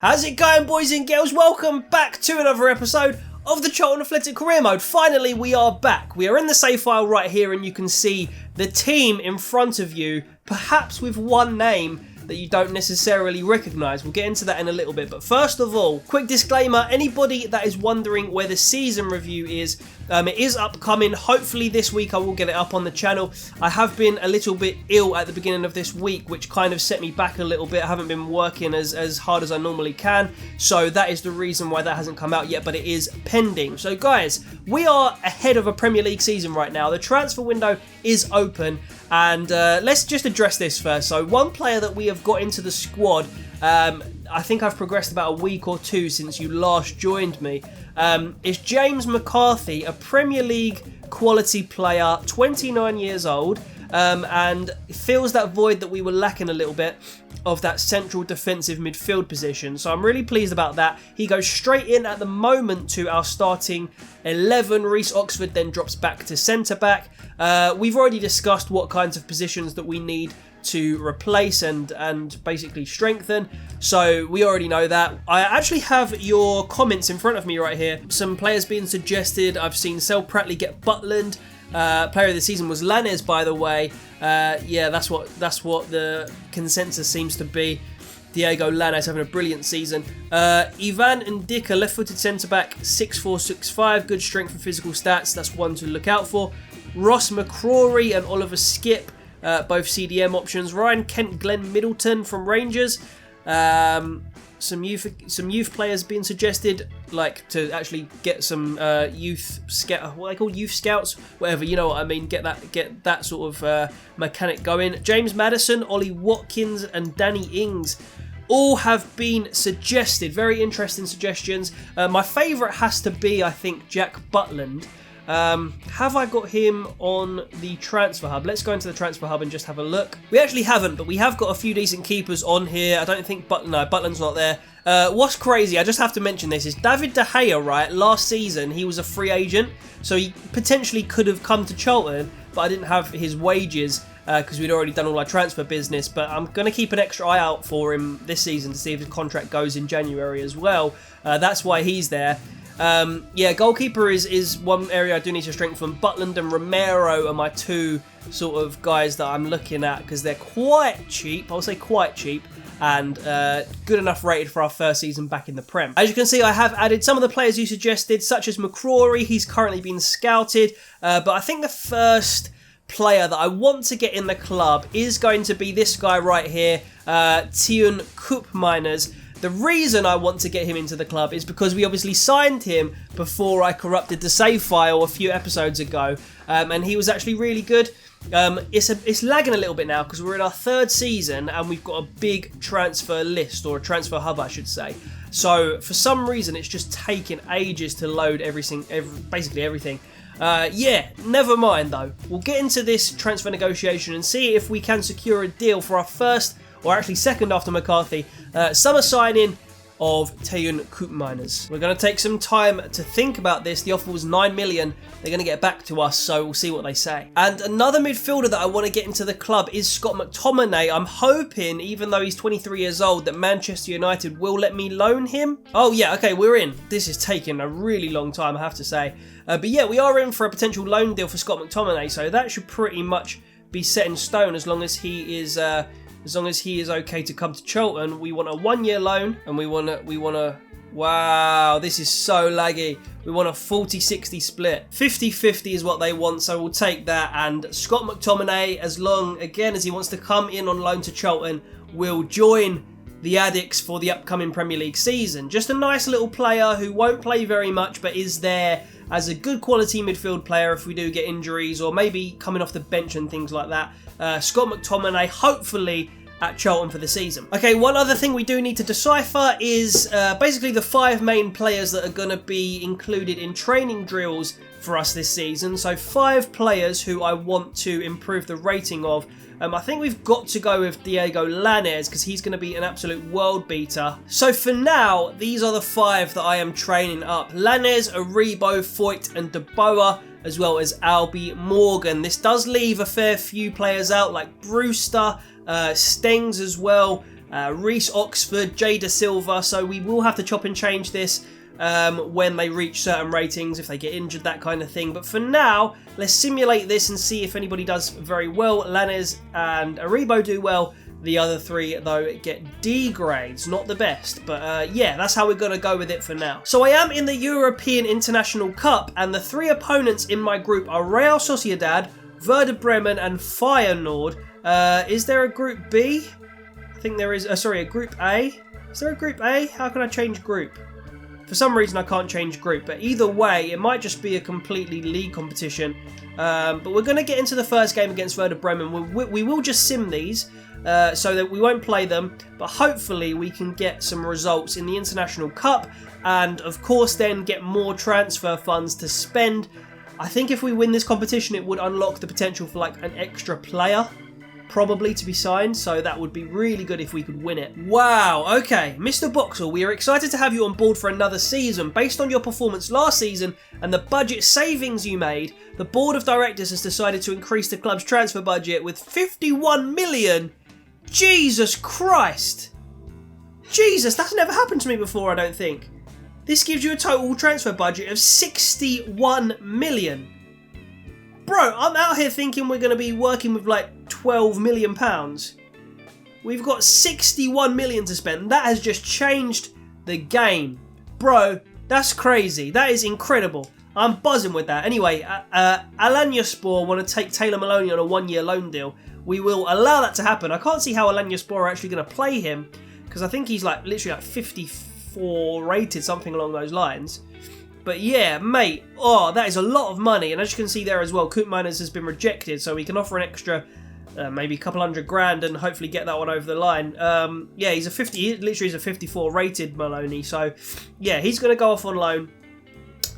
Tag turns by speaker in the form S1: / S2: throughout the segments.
S1: How's it going, boys and girls? Welcome back to another episode of the Charlton Athletic Career Mode. Finally, we are back. We are in the save file right here, and you can see the team in front of you, perhaps with one name that you don't necessarily recognise. We'll get into that in a little bit. But first of all, quick disclaimer, anybody that is wondering where the season review is, it is upcoming. Hopefully this week I will get it up on the channel. I have been a little bit ill at the beginning of this week, which kind of set me back a little bit. I haven't been working as hard as I normally can, so that is the reason why that hasn't come out yet, but it is pending. So guys, we are ahead of a Premier League season right now. The transfer window is open, and let's just address this first. So one player that we have got into the squad, I think I've progressed about a week or two since you last joined me, is James McCarthy, a Premier League quality player, 29 years old, and fills that void that we were lacking a little bit of that central defensive midfield position. So I'm really pleased about that. He goes straight in at the moment to our starting 11. Reece Oxford then drops back to centre-back. We've already discussed what kinds of positions that we need to replace and basically strengthen, so we already know that. I actually have your comments in front of me right here. Some players being suggested. I've seen Sel Pratley get Butland. Player of the season was Lanez, by the way. Yeah, that's what the consensus seems to be. Diego Lanez having a brilliant season. Ivan Ndika, left-footed centre-back, 6'4", 6'5", good strength and physical stats. That's one to look out for. Ross McCrory and Oliver Skipp, both CDM options. Ryan Kent, Glenn Middleton from Rangers. Some youth players being suggested, like to actually get some youth scout, what they call youth scouts, whatever, you know what I mean. Get that sort of mechanic going. James Maddison, Ollie Watkins, and Danny Ings all have been suggested. Very interesting suggestions. My favourite has to be, I think, Jack Butland. Have I got him on the transfer hub? Let's go into the transfer hub and just have a look. We actually haven't, but we have got a few decent keepers on here. I don't think Butland's not there. What's crazy, I just have to mention this, is David De Gea, right? Last season, he was a free agent, so he potentially could have come to Charlton, but I didn't have his wages because we'd already done all our transfer business. But I'm going to keep an extra eye out for him this season to see if his contract goes in January as well. That's why he's there. Yeah, goalkeeper is one area I do need to strengthen. Butland and Romero are my two sort of guys that I'm looking at because they're quite cheap. I'll say quite cheap, and good enough rated for our first season back in the Prem. As you can see, I have added some of the players you suggested, such as McCrory. He's currently been scouted, but I think the first player that I want to get in the club is going to be this guy right here, Teun Koopmeiners. The reason I want to get him into the club is because we obviously signed him before I corrupted the save file a few episodes ago, and he was actually really good. It's lagging a little bit now because we're in our third season and we've got a big transfer list, or a transfer hub I should say. So for some reason it's just taking ages to load basically everything. Yeah, never mind though. We'll get into this transfer negotiation and see if we can secure a deal for our first, or actually second after McCarthy, summer signing of Teun Koopmeiners. We're going to take some time to think about this. The offer was 9 million. They're going to get back to us, so we'll see what they say. And another midfielder that I want to get into the club is Scott McTominay. I'm hoping, even though he's 23 years old, that Manchester United will let me loan him. Oh yeah, okay, we're in. This is taking a really long time, I have to say. But yeah, we are in for a potential loan deal for Scott McTominay, so that should pretty much be set in stone as long as he is okay to come to Charlton. We want a 1-year loan, and we want a wow, this is so laggy. We want a 40-60 split. 50-50 is what they want, so we'll take that. And Scott McTominay, as long, again, as he wants to come in on loan to Charlton, will join the Addicts for the upcoming Premier League season. Just a nice little player who won't play very much, but is there as a good quality midfield player if we do get injuries, or maybe coming off the bench and things like that. Scott McTominay, hopefully at Charlton for the season. Okay, one other thing we do need to decipher is basically the 5 main players that are going to be included in training drills for us this season. So 5 players who I want to improve the rating of. I think we've got to go with Diego Lanez because he's going to be an absolute world beater. So for now, these are the 5 that I am training up. Lanez, Aribo, Foyt and De Boer, as well as Albie Morgan. This does leave a fair few players out like Brewster, Stengs as well, Reece Oxford, Jada Silva, so we will have to chop and change this when they reach certain ratings, if they get injured, that kind of thing. But for now, let's simulate this and see if anybody does very well. Lanes and Aribo do well. The other three, though, get D grades. Not the best, but yeah, that's how we're going to go with it for now. So I am in the European International Cup, and the three opponents in my group are Real Sociedad, Werder Bremen, and Feyenoord. Is there a Group B? I think there is. Sorry, a Group A? Is there a Group A? How can I change group? For some reason, I can't change group, but either way, it might just be a completely league competition. But we're going to get into the first game against Werder Bremen. We will just sim these, so that we won't play them, but hopefully we can get some results in the International Cup, and of course then get more transfer funds to spend. I think if we win this competition, it would unlock the potential for like an extra player, probably, to be signed, so that would be really good if we could win it. Wow, okay, Mr. Boxall, we are excited to have you on board for another season. Based on your performance last season and the budget savings you made, the board of directors has decided to increase the club's transfer budget with 51 million. Jesus Christ! Jesus, that's never happened to me before, I don't think. This gives you a total transfer budget of 61 million. Bro, I'm out here thinking we're going to be working with like 12 million pounds. We've got 61 million to spend. That has just changed the game. Bro, that's crazy. That is incredible. I'm buzzing with that. Anyway, Alanyaspor want to take Taylor Maloney on a 1-year loan deal. We will allow that to happen. I can't see how Alanyaspor are actually going to play him, because I think he's like literally like 54 rated, something along those lines. But yeah, mate, oh, that is a lot of money. And as you can see there as well, Coop Miners has been rejected, so we can offer an extra, maybe a couple $100,000 and hopefully get that one over the line. Yeah, he literally is a 54 rated Maloney. So yeah, he's going to go off on loan.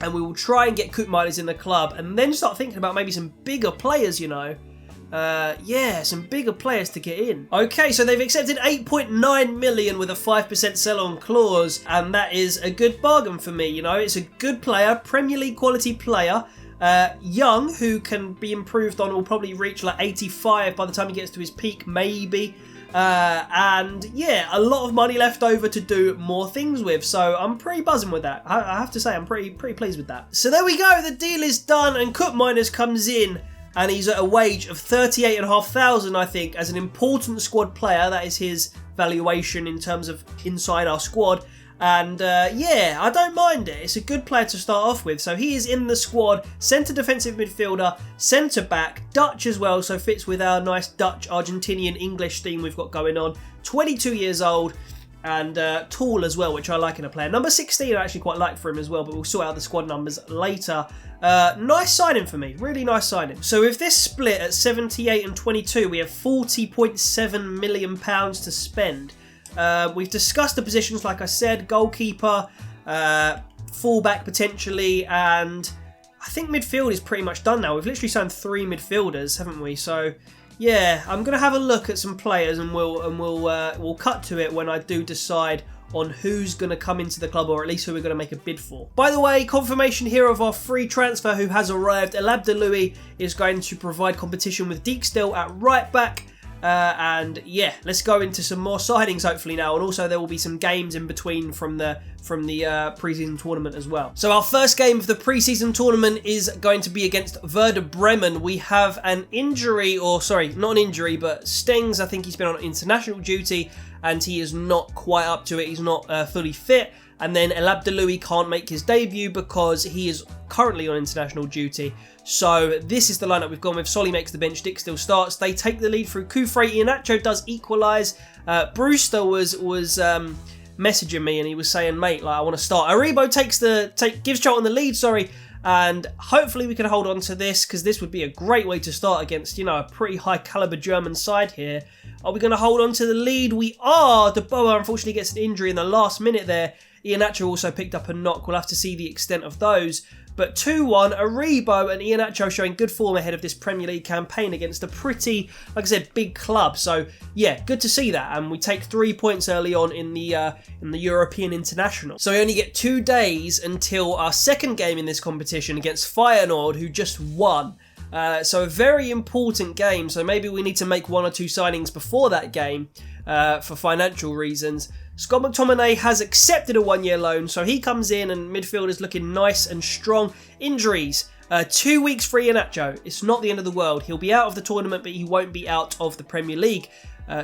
S1: And we will try and get Coop Miners in the club and then start thinking about maybe some bigger players, you know. Yeah, some bigger players to get in. Okay, so they've accepted 8.9 million with a 5% sell-on clause, and that is a good bargain for me, you know. It's a good player, Premier League quality player, young, who can be improved on, will probably reach like 85 by the time he gets to his peak, maybe. And yeah, a lot of money left over to do more things with, so I'm pretty buzzing with that. I have to say, I'm pretty pleased with that. So there we go, the deal is done, and Coop Miners comes in. And he's at a wage of 38,500, I think, as an important squad player. That is his valuation in terms of inside our squad. And yeah, I don't mind it. It's a good player to start off with. So he is in the squad. Centre defensive midfielder, centre back, Dutch as well. So fits with our nice Dutch, Argentinian, English theme we've got going on. 22 years old. And tall as well, which I like in a player. Number 16 I actually quite like for him as well, but we'll sort out the squad numbers later. Nice signing for me, really nice signing. So with this split at 78 and 22, we have £40.7 million to spend. We've discussed the positions, like I said, goalkeeper, fullback potentially, and I think midfield is pretty much done now. We've literally signed 3 midfielders, haven't we? So yeah, I'm gonna have a look at some players, and we'll cut to it when I do decide on who's going to come into the club, or at least who we're going to make a bid for. By the way, confirmation here of our free transfer who has arrived. El Abdeloui is going to provide competition with Dijkstil at right back. And yeah, let's go into some more signings hopefully now, and also there will be some games in between from the pre-season tournament as well. So our first game of the pre-season tournament is going to be against Werder Bremen. We have an injury, or sorry, not an injury, but Stengs. I think he's been on international duty and he is not quite up to it. He's not fully fit. And then El Abdeloui can't make his debut because he is currently on international duty. So this is the lineup we've gone with. Solly makes the bench, Dijkstil starts. They take the lead through Kufre. Iheanacho does equalise. Brewster was messaging me and he was saying, mate, like, I want to start. Aribo gives Charlton the lead, sorry. And hopefully we can hold on to this, because this would be a great way to start against, you know, a pretty high caliber German side here. Are we going to hold on to the lead? We are. De Boer unfortunately gets an injury in the last minute there. Iheanacho also picked up a knock. We'll have to see the extent of those. But 2-1, Aribo and Iheanacho showing good form ahead of this Premier League campaign against a pretty, like I said, big club. So yeah, good to see that. And we take 3 points early on in the European International. So we only get 2 days until our second game in this competition against Feyenoord, who just won. So a very important game. So maybe we need to make 1 or 2 signings before that game. for financial reasons. Scott McTominay has accepted a 1-year loan, so he comes in and midfield is looking nice and strong. Injuries. 2 weeks free Iheanacho. It's not the end of the world. He'll be out of the tournament, but he won't be out of the Premier League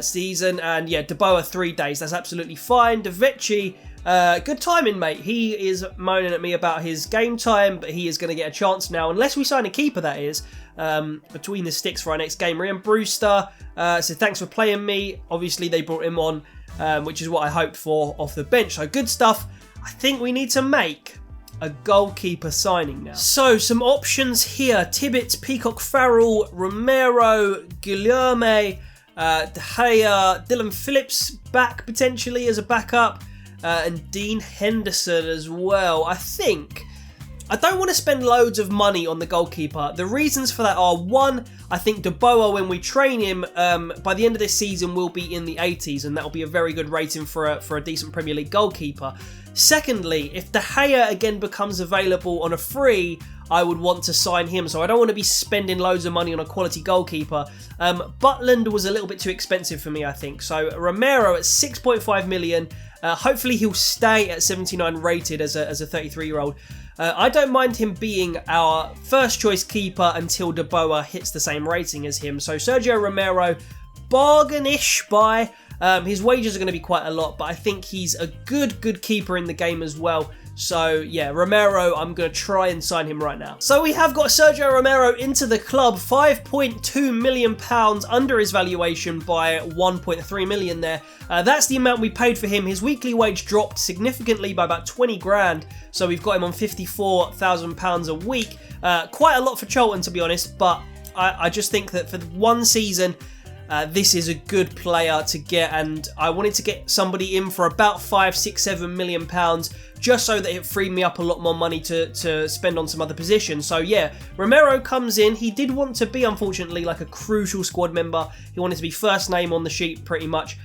S1: season. And yeah, De Boer 3 days. That's absolutely fine. De Vecchi, good timing, mate. He is moaning at me about his game time, but he is going to get a chance now, unless we sign a keeper, that is, between the sticks for our next game. Ryan Brewster, so thanks for playing me. Obviously, they brought him on, which is what I hoped for off the bench. So good stuff. I think we need to make a goalkeeper signing now. So some options here: Tibbet, Peacock, Farrell, Romero, Guilherme, De Gea, Dylan Phillips back potentially as a backup, and Dean Henderson as well. I don't want to spend loads of money on the goalkeeper. The reasons for that are, one, I think De Boer, when we train him, by the end of this season will be in the 80s, and that'll be a very good rating for a decent Premier League goalkeeper. Secondly, if De Gea again becomes available on a free, I would want to sign him, so I don't want to be spending loads of money on a quality goalkeeper. Butland was a little bit too expensive for me, I think. So Romero at 6.5 million. Hopefully he'll stay at 79 rated as a 33-year-old. I don't mind him being our first choice keeper until De Boer hits the same rating as him. So Sergio Romero, bargain-ish buy. His wages are going to be quite a lot, but I think he's a good keeper in the game as well. So yeah, Romero, I'm going to try and sign him right now. So we have got Sergio Romero into the club, £5.2 million under his valuation by 1.3 million there. That's the amount we paid for him. His weekly wage dropped significantly by about 20 grand. So we've got him on £54,000 a week. Quite a lot for Charlton, to be honest, but I just think that for one season, this is a good player to get, and I wanted to get somebody in for about £5, £6, £7 million just so that it freed me up a lot more money to spend on some other positions. So yeah, Romero comes in. He did want to be, unfortunately, like a crucial squad member. He wanted to be first name on the sheet pretty much.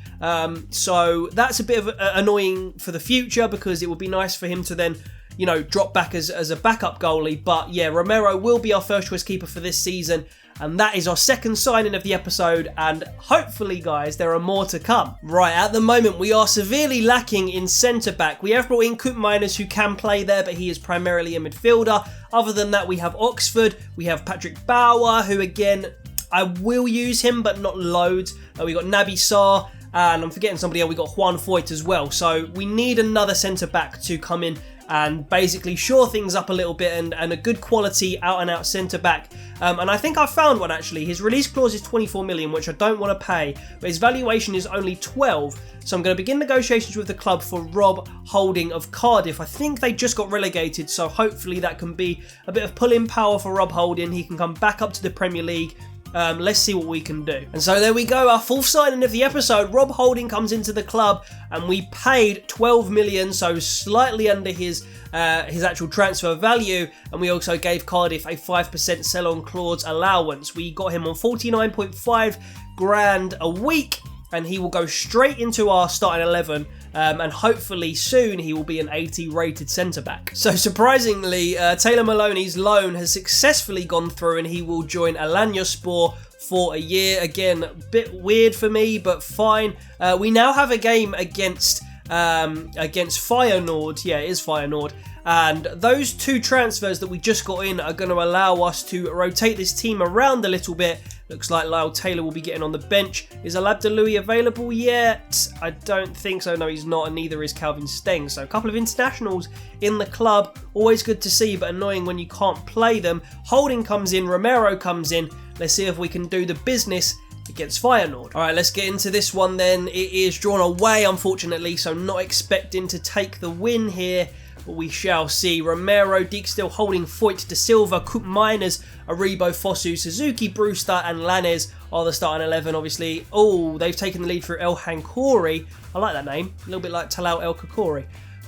S1: So that's a bit of annoying for the future, because it would be nice for him to then, you know, drop back as a backup goalie. But yeah, Romero will be our first choice keeper for this season. And that is our second signing of the episode, and hopefully, guys, there are more to come. Right, at the moment, we are severely lacking in centre-back. We have brought in Koopmeiners, who can play there, but he is primarily a midfielder. Other than that, we have Oxford, we have Patrick Bauer, who, again, I will use him, but not loads. We got Naby Sarr, and I'm forgetting somebody else. We got Juan Foyt as well. So we need another centre-back to come in and basically shore things up a little bit, and a good quality out-and-out centre-back. And I think I found one, actually. His release clause is 24 million, which I don't want to pay, but his valuation is only 12. So I'm going to begin negotiations with the club for Rob Holding of Cardiff. I think they just got relegated, so hopefully that can be a bit of pulling power for Rob Holding. He can come back up to the Premier League. Let's see what we can do. And so there we go, our fourth signing of the episode. Rob Holding comes into the club, and we paid 12 million, so slightly under his actual transfer value. And we also gave Cardiff a 5% sell-on clause allowance. We got him on 49.5 grand a week, and he will go straight into our starting 11. And hopefully soon he will be an 80 rated centre-back. So surprisingly, Taylor Maloney's loan has successfully gone through, and he will join Alanyaspor for a year. Again, a bit weird for me, but fine. We now have a game against Feyenoord. Yeah, it is Feyenoord. And those two transfers that we just got in are going to allow us to rotate this team around a little bit. Looks like Lyle Taylor will be getting on the bench. Is Alabdeloui available yet? I don't think so. No, he's not, and neither is Calvin Steng. So a couple of internationals in the club. Always good to see, but annoying when you can't play them. Holding comes in. Romero comes in. Let's see if we can do the business against Feyenoord. All right, let's get into this one then. It is drawn away, unfortunately, so not expecting to take the win here. But we shall see. Romero, Dijksteel, Holding, Foyt, De Silva, Koopmeiners, Aribo, Fosu, Suzuki, Brewster and Lanes are the starting 11, obviously. Oh, they've taken the lead through El Hankouri. I like that name. A little bit like Talal El Kakori.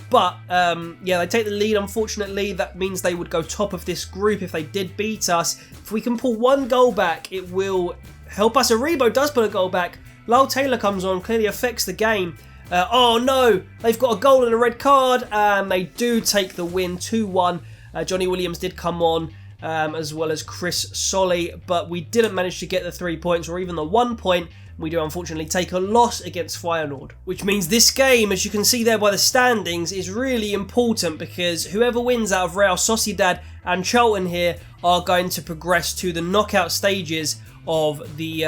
S1: But, yeah, they take the lead, unfortunately. That means they would go top of this group if they did beat us. If we can pull one goal back, it will help us. Aribo does put a goal back. Lyle Taylor comes on, clearly affects the game. Oh no, they've got a goal and a red card, and they do take the win 2-1. Johnny Williams did come on, as well as Chris Solly, but we didn't manage to get the 3 points or even the 1 point. We do unfortunately take a loss against Feyenoord, which means this game, as you can see there by the standings, is really important because whoever wins out of Real Sociedad and Charlton here are going to progress to the knockout stages of the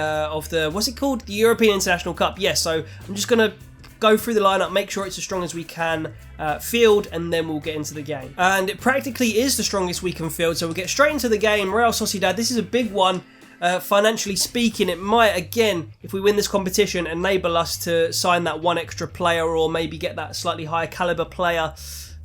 S1: what's it called? The European International Cup. Yes, so I'm just going to go through the lineup, make sure it's as strong as we can field, and then we'll get into the game. And it practically is the strongest we can field, so we'll get straight into the game. Real Sociedad, this is a big one. Financially speaking, it might, again, if we win this competition, enable us to sign that one extra player or maybe get that slightly higher caliber player.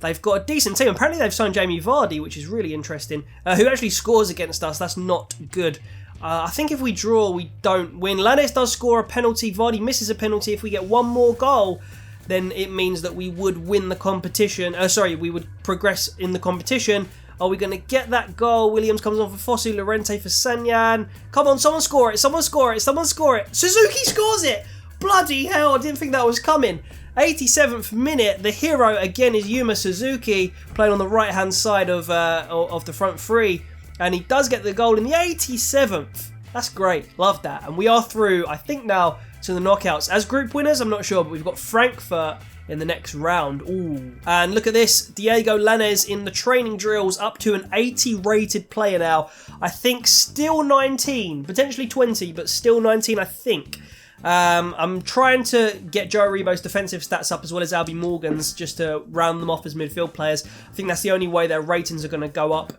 S1: They've got a decent team. Apparently they've signed Jamie Vardy, which is really interesting, who actually scores against us. That's not good. I think if we draw, we don't win. Lanes does score a penalty. Vardy misses a penalty. If we get one more goal, then it means that we would win the competition. We would progress in the competition. Are we going to get that goal? Williams comes on for Fosu, Llorente for Sanyan. Come on, someone score it, someone score it, someone score it. Suzuki scores it! Bloody hell, I didn't think that was coming. 87th minute, the hero again is Yuma Suzuki, playing on the right-hand side of the front three. And he does get the goal in the 87th. That's great, love that. And we are through, I think now, to the knockouts. As group winners, I'm not sure, but we've got Frankfurt in the next round. Ooh. And look at this, Diego Lanes in the training drills, up to an 80 rated player now. I think still 19, potentially 20, but still 19 I think. I'm trying to get Joe Aribo's defensive stats up as well as Albie Morgan's, just to round them off as midfield players. I think that's the only way their ratings are going to go up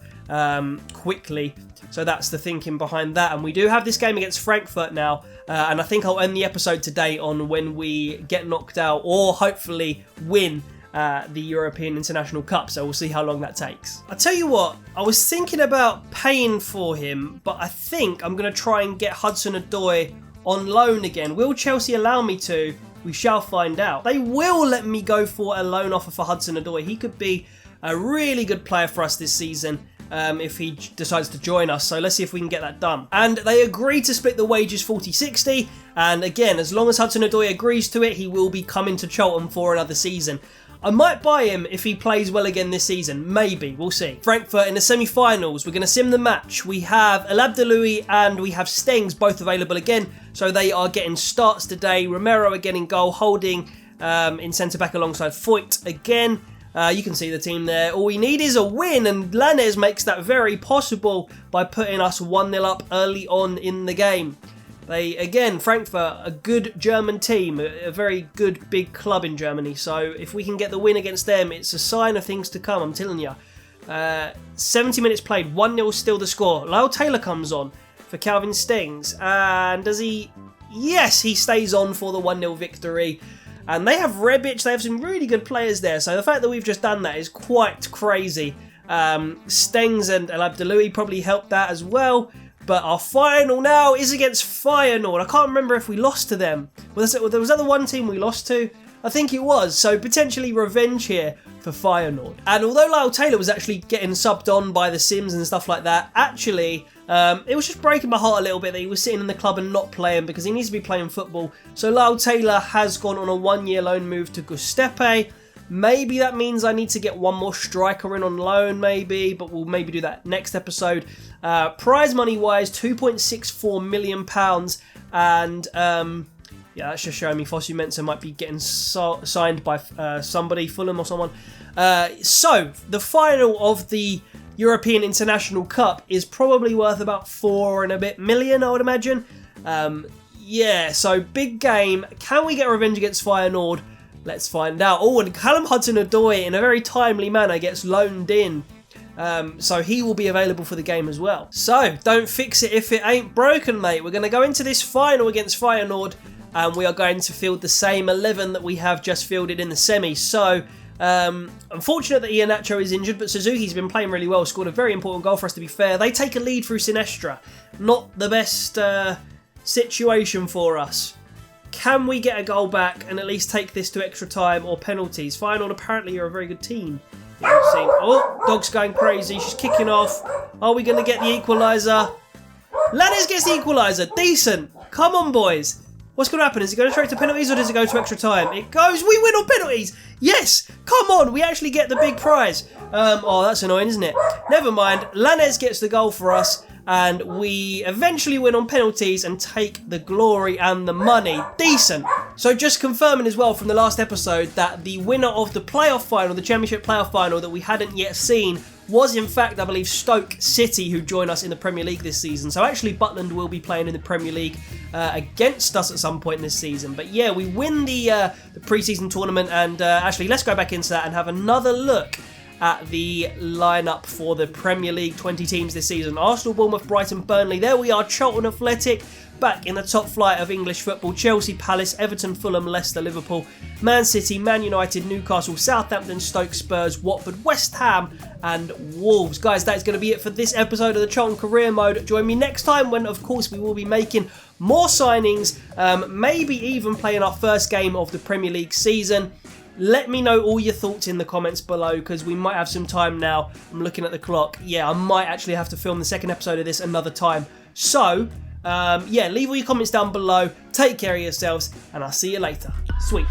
S1: quickly. So that's the thinking behind that. And we do have this game against Frankfurt now. And I think I'll end the episode today on when we get knocked out or hopefully win the European International Cup. So we'll see how long that takes. I tell you what, I was thinking about paying for him, but I think I'm going to try and get Hudson-Odoi on loan again. Will Chelsea allow me to? We shall find out. They will let me go for a loan offer for Hudson-Odoi. He could be a really good player for us this season. If he decides to join us. So let's see if we can get that done. And they agree to split the wages 40-60. And again, as long as Hudson-Odoi agrees to it, he will be coming to Charlton for another season. I might buy him if he plays well again this season. Maybe. We'll see. Frankfurt in the semi-finals. We're going to sim the match. We have El Abdeloui and we have Stengs both available again. So they are getting starts today. Romero again in goal. Holding in centre-back alongside Foyt again. You can see the team there. All we need is a win, and Lanes makes that very possible by putting us 1-0 up early on in the game. They, again, Frankfurt, a good German team, a very good big club in Germany. So if we can get the win against them, it's a sign of things to come, I'm telling you. 70 minutes played, 1-0 still the score. Lyle Taylor comes on for Calvin Stengs, and does he? Yes, he stays on for the 1-0 victory. And they have Rebic, they have some really good players there. So the fact that we've just done that is quite crazy. Stengs and El Abdeloui probably helped that as well. But our final now is against Feyenoord. I can't remember if we lost to them. Was that the one team we lost to? I think it was. So potentially revenge here for Feyenoord. And although Lyle Taylor was actually getting subbed on by the Sims and stuff like that, actually it was just breaking my heart a little bit that he was sitting in the club and not playing because he needs to be playing football. So Lyle Taylor has gone on a 1-year loan move to Gustepe. Maybe that means I need to get one more striker in on loan, maybe, but we'll maybe do that next episode. Prize money wise, £2.64 million. And yeah, that's just showing me Fosu Mensah might be getting signed by somebody, Fulham or someone. So the final of the European International Cup is probably worth about 4 and a bit million, I would imagine. Yeah, so big game. Can we get revenge against Feyenoord? Let's find out. Oh, and Callum Hudson-Odoi in a very timely manner gets loaned in. So he will be available for the game as well. So, don't fix it if it ain't broken, mate. We're going to go into this final against Feyenoord and we are going to field the same 11 that we have just fielded in the semi. So, unfortunate that Iheanacho is injured, but Suzuki's been playing really well, scored a very important goal for us to be fair. They take a lead through Sinestra. Not the best situation for us. Can we get a goal back and at least take this to extra time or penalties? Feyenoord apparently are a very good team. Oh, dog's going crazy. She's kicking off. Are we going to get the equaliser? Lanes gets the equaliser. Decent. Come on, boys. What's going to happen? Is it going straight to penalties or does it go to extra time? It goes. We win on penalties. Yes. Come on. We actually get the big prize. Oh, that's annoying, isn't it? Never mind. Lanes gets the goal for us. and we eventually win on penalties and take the glory and the money. Decent. So just confirming as well from the last episode that the winner of the playoff final, the Championship playoff final that we hadn't yet seen, was in fact, I believe, Stoke City, who join us in the Premier League this season. So actually Butland will be playing in the Premier League against us at some point this season. But yeah, we win the pre-season tournament, and actually let's go back into that and have another look at the lineup for the Premier League 20 teams this season. Arsenal, Bournemouth, Brighton, Burnley. There we are, Charlton Athletic back in the top flight of English football. Chelsea, Palace, Everton, Fulham, Leicester, Liverpool, Man City, Man United, Newcastle, Southampton, Stoke, Spurs, Watford, West Ham and Wolves. Guys, that is going to be it for this episode of the Charlton Career Mode. Join me next time when, of course, we will be making more signings, maybe even playing our first game of the Premier League season. Let me know all your thoughts in the comments below, because we might have some time now. I'm looking at the clock. Yeah, I might actually have to film the second episode of this another time. So, yeah, leave all your comments down below. Take care of yourselves, and I'll see you later. Sweet.